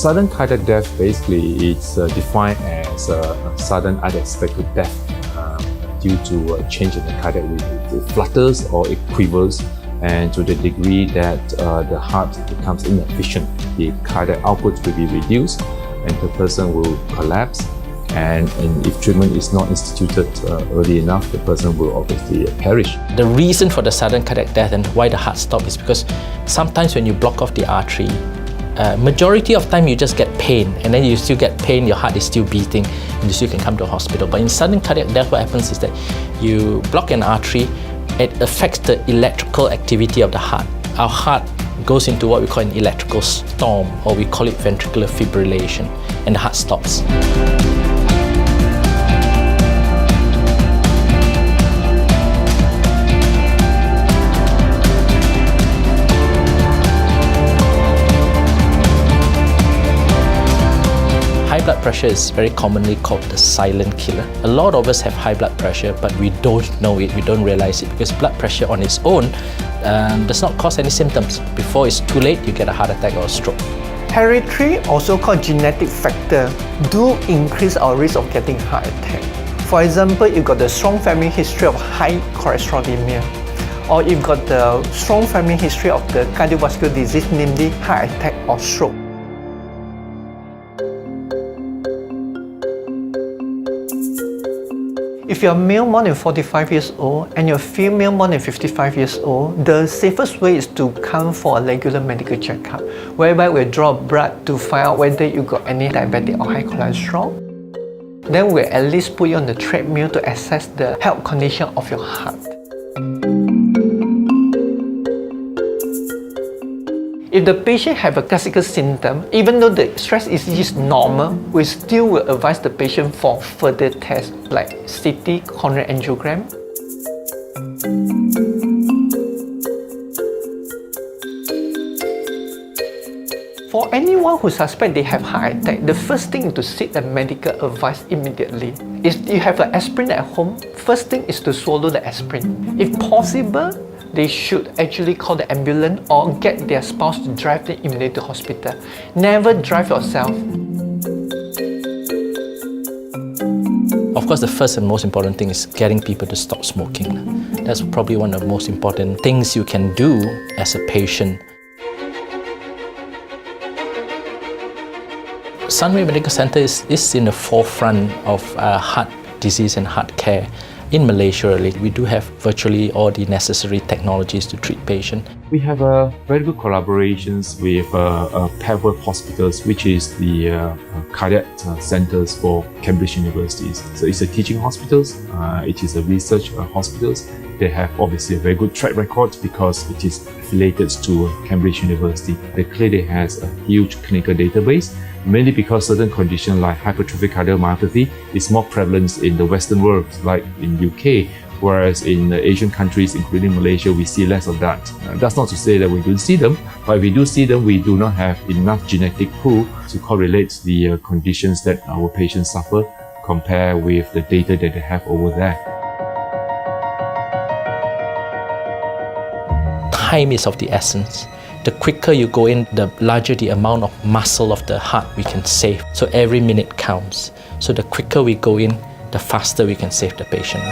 Sudden cardiac death basically it's defined as a sudden unexpected death due to a change in the cardiac rhythm. It flutters or it quivers, and to the degree that the heart becomes inefficient, the cardiac output will be reduced and the person will collapse. And if treatment is not instituted early enough, the person will obviously perish. The reason for the sudden cardiac death and why the heart stops is because sometimes when you block off the artery, majority of time you just get pain, and then you still get pain, your heart is still beating, and you still can come to a hospital. But in sudden cardiac death, what happens is that you block an artery, it affects the electrical activity of the heart. Our heart goes into what we call an electrical storm, or we call it ventricular fibrillation, and the heart stops. High blood pressure is very commonly called the silent killer. A lot of us have high blood pressure, but we don't know it, we don't realize it, because blood pressure on its own does not cause any symptoms. Before it's too late, you get a heart attack or a stroke. Hereditary, also called genetic factor, do increase our risk of getting heart attack. For example, you've got the strong family history of high cholesterolemia, or you've got the strong family history of the cardiovascular disease, namely heart attack or stroke. If you're male more than 45 years old and you're female more than 55 years old, the safest way is to come for a regular medical checkup, whereby we draw blood to find out whether you got any diabetic or high cholesterol. Then we'll at least put you on the treadmill to assess the health condition of your heart. If the patient have a classical symptom, even though the stress is normal, we still will advise the patient for further tests like CT, coronary angiogram. For anyone who suspect they have heart attack, the first thing is to seek a medical advice immediately. If you have an aspirin at home, first thing is to swallow the aspirin. If possible, they should actually call the ambulance or get their spouse to drive them immediately to hospital. Never drive yourself. Of course, the first and most important thing is getting people to stop smoking. That's probably one of the most important things you can do as a patient. Sunway Medical Centre is in the forefront of heart disease and heart care. In Malaysia, we do have virtually all the necessary technologies to treat patients. We have very good collaborations with Pebble Hospitals, which is the cardiac centers for Cambridge universities. So it's a teaching hospitals, it is a research hospitals. They have obviously a very good track record because it is affiliated to Cambridge University. They clearly has a huge clinical database, mainly because certain conditions like hypertrophic cardiomyopathy is more prevalent in the Western world, like in UK, whereas in the Asian countries, including Malaysia, we see less of that. That's not to say that we don't see them, but if we do see them, we do not have enough genetic pool to correlate the conditions that our patients suffer compared with the data that they have over there. Time is of the essence. The quicker you go in, the larger the amount of muscle of the heart we can save. So every minute counts. So the quicker we go in, the faster we can save the patient.